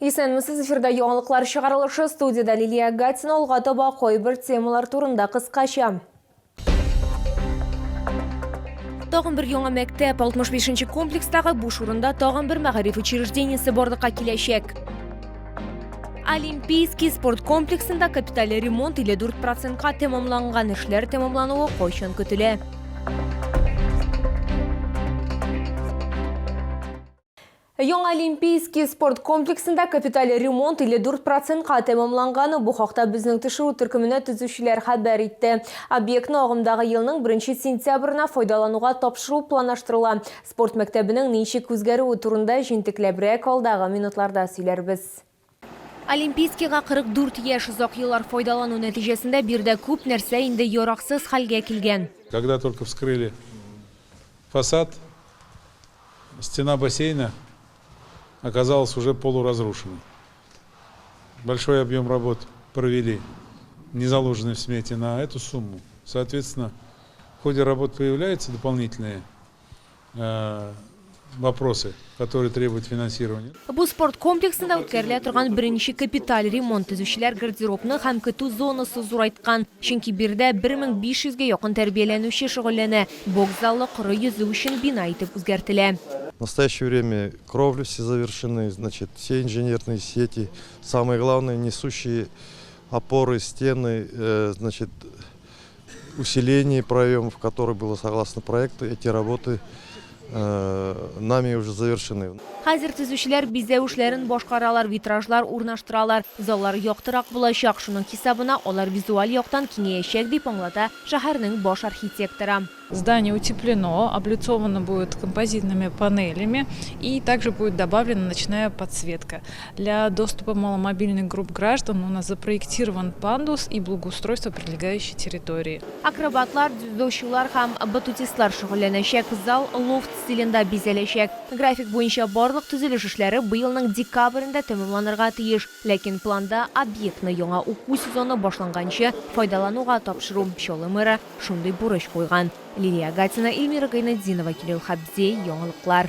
Исәнмесез, эфирда яңалыклар чыгарылышы, студияда Лилия Гатина алга таба койбер темалар турында кыскача. Тагын бер яңа мәктәп 65-нче комплекстагы буш урында тагын бер мәгариф учреждениесе барлыкка киләчәк. Олимпийский спорт комплексында капиталь ремонт 54%-ка тәмамланган, эшләр тәмамлануы кайчан көтелә? Яңа Олимпийский спорт комплексында капиталь ремонт 54%-ка тәмамланганы бу хакта безнең тышыру төркеменә төзүчеләр хәбәр итте. Объектны агымдагы елның 1 сентябрына файдалануга тапшыру планлаштырыла. Спорт мәктәбенең ничек үзгәрүе турында җентекләбрәк алдагы минутларда сөйләрбез. Олимпийскийга 44 яшь озак еллар файдалану нәтиҗәсендә бирдә күп нәрсә инде яраксыз хәлгә килгән. Когда только вскрыли фасад, стена бассейна оказалась уже полуразрушенной. Большой объем работ провели, не заложенный в смете, на эту сумму. Соответственно, в ходе работ появляются дополнительные вопросы, которые требуют финансирования. Бу спорт комплексында үткәрелә торган беренче капиталь ремонт төзүчеләр гардеробны һәм көтү зонасы зурайткан. Чөнки бирдә 1500-гә якын тәрбияләнүче шөгыльләнә. Бокс залы коры йөзү өчен бина итеп үзгәртелә. В настоящее время кровли все завершены, значит, все инженерные сети, самое главное, несущие опоры, стены, значит, усиление проемов, которое было согласно проекту, эти работы нами уже завершены. Хәзер төзүчеләр бизәү эшләрен башкаралар, витражлар урнаштыралар, заллар яктырак булачак. Шуның хисабына алар визуаль яктан киңәячәк дип аңлата шәһәрнең баш архитекторы. Здание утеплено, облицовано будет композитными панелями и также будет добавлена ночная подсветка. Для доступа маломобильных групп граждан у нас запроектирован пандус и благоустройство прилегающей территории. Акробатлар, дзюдочылар һәм батутистлар шөгыльләнәчәк. Зал лофт стилендә бизәләчәк. График буенча барлык төзелеш эшләре быелның декабрендә тәмамланырга тиеш. Ләкин планда объектны яңа уку сезоны башланганчы файдалануга тапшыру Чаллы мэры шундый бурыч куйган. Лилия Гатина, Эльмира Гайнетдинова, Кирилл Хабзей, яңалыклар.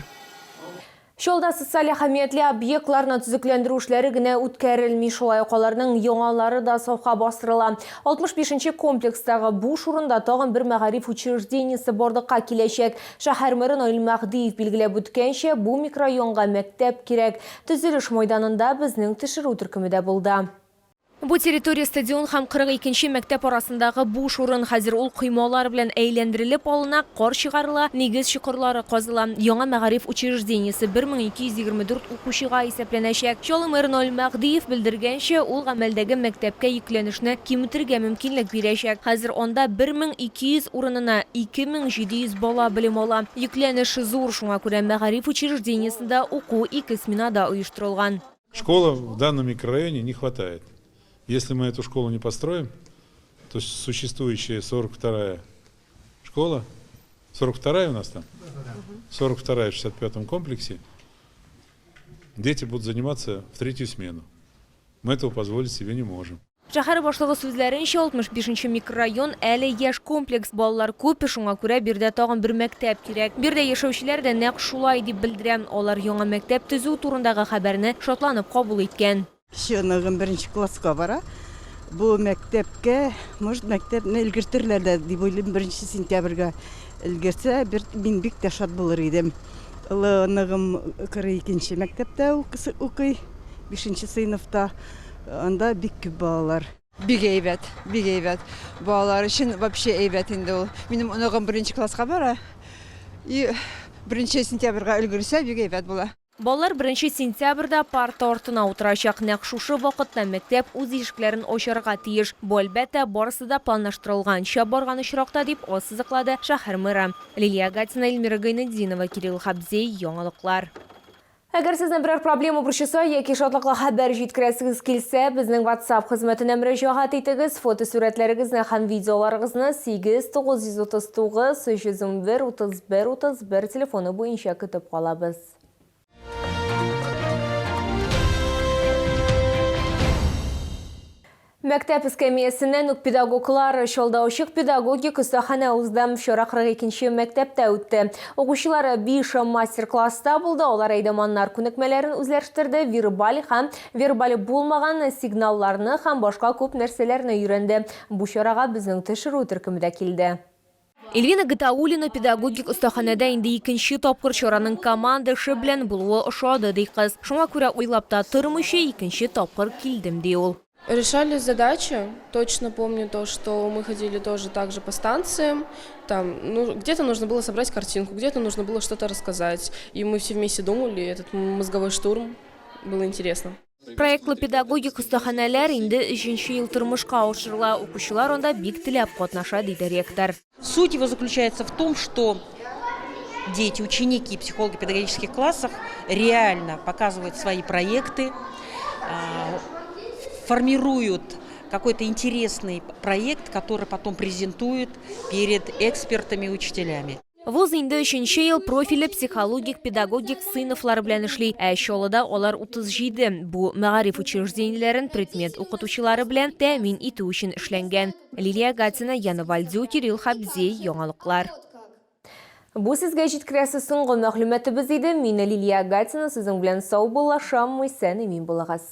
Чаллыда социаль әһәмиятле объектларны төзекләндерү эшләре генә үткәрелми, шулай ук аларның яңалары да сафка бастырыла. 65-нче комплекстагы буш урында тагын бер мәгариф учреждениесе барлыкка киләчәк. Шәһәр мэры Наил Мәхдиев билгеләп үткәнчә, бу микрорайонга мәктәп кирәк. Төзелеш мәйданында безнең тышыру төркемедә булды. Бу территория стадион һәм 42-нче мәктәп арасындагы буш урын. Хәзер ул коймалар белән әйләндерелеп алына, кар чыгарыла, нигез чокырлары казыла. Яңа мәгариф учреждениесе 1224 укучыга исәпләнәчәк. Чаллы мэры Наил Мәхдиев белдергәнчә, ул гамәлдәге мәктәпкә йөкләнешне киметергә мөмкинлек бирәчәк. Хәзер анда 1200 урынына 2700 бала белем ала. Йөкләнеш зур, шуңа күрә мәгариф учреждениесендә уку 2 сменада оештырылган. Школы в данном микрорайоне не хватает. Если мы эту школу не построим, то существующая 42-я школа, 42-я у нас там, 42-я в 65-м комплексе, дети будут заниматься в 3-ю смену. Мы этого позволить себе не можем. Шәһәр башлыгы сүзләренчә, 65-нче микрорайон әле яшь комплекс, балалар күп, шуңа күрә бирдә тагын бер мәктәп кирәк. Бирдә яшәүчеләр дә нәкъ шулай дип белдерә. Алар яңа мәктәп төзү турындагы хәбәрне шатланып кабул иткән. Шунагым 1-нче класска бара. Бу мәктәпкә, может, мәктәпне өлгертерләр дә дип уйлыйм, 1 сентябрьгә өлгертсә, мин бик тә шат булыр идем. Лыгым 42-нче мәктәптә укый, 5-нче сыйныфта. Анда бик күп балалар. Бик әйбәт. Балалар өчен вообще әйбәт инде ул. Минем унагым 1-нче класска бара. И 1 сентябрьгә өлгерсә, бик әйбәт була. Балалар 1 сентябрьдә парта артына утырачак. Нәкъ шушы вакытта мәктәп үз ишекләрен ачарга тиеш. Бу әлбәттә барысы да планлаштырылганча барган очракта дип ассызыклады шәһәр мэры. Лилия Гатина, Эльмира Гайнетдинова, Кирилл Хабзей, яңалыклар. Әгәр сезнең берәр проблема борчыса яки шатлыклы хәбәр җиткерәсегез килсә, безнең WhatsApp хезмәтенә мөрәҗәгать итегез. Фотосурәтләрегезне һәм видеоларыгызны 8939 311 31 телефоны буенча көтеп калабыз. Мәктәп эскәмиясеннән үк педагоглар шолдаучык педагогик ұстахана уздам шора 42-нче мәктәптә үтте. Оқучылар 5 мастер-класста булды. Олар әйдәманнар күнекмәләрен үзләштерде, вербаль һәм вербаль булмаган сигналларны һәм башка күп нәрсәләрне өйрәнде. Бу чарага безнең төшерү төркеме дә килде. Эльвина Гатаулина педагогик ұстаханада инде 2-нче тапкыр чараның командасы белән булуы ошады ди кыз. Шуңа күрә уйлап та тормыйча 2-нче тапкыр килдем ди ул. Решали задачи. Точно помню то, что мы ходили тоже так же по станциям. Там, где-то нужно было собрать картинку, где-то нужно было что-то рассказать. И мы все вместе думали, этот мозговой штурм. Было интересно. Проектлы педагогик ұстаханалар инде 3-нче ел тормышка ашырыла. Укучылар онда бик теләп катнаша диде ректор. Суть его заключается в том, что дети, ученики психологи педагогических классов реально показывают свои проекты, формируют какой-то интересный проект, который потом презентуют перед экспертами и учителями. Вуз инде 3-нче ел профиле психологик педагогик сыйныфлары белән эшли. Шолада алар 37. Бу мәгариф учреждениеләрен предмет укытучылары белән тәэмин итү өчен эшләнгән. Лилия Гатина, Яна Вальдю, Кирилл Хабзей, яңалыклар. Бу сезгә җиткерәсе соңгы мәгълүматыбыз иде. Мин Лилия Гатина, сезнең белән сау булашам, исән-имин булыгыз.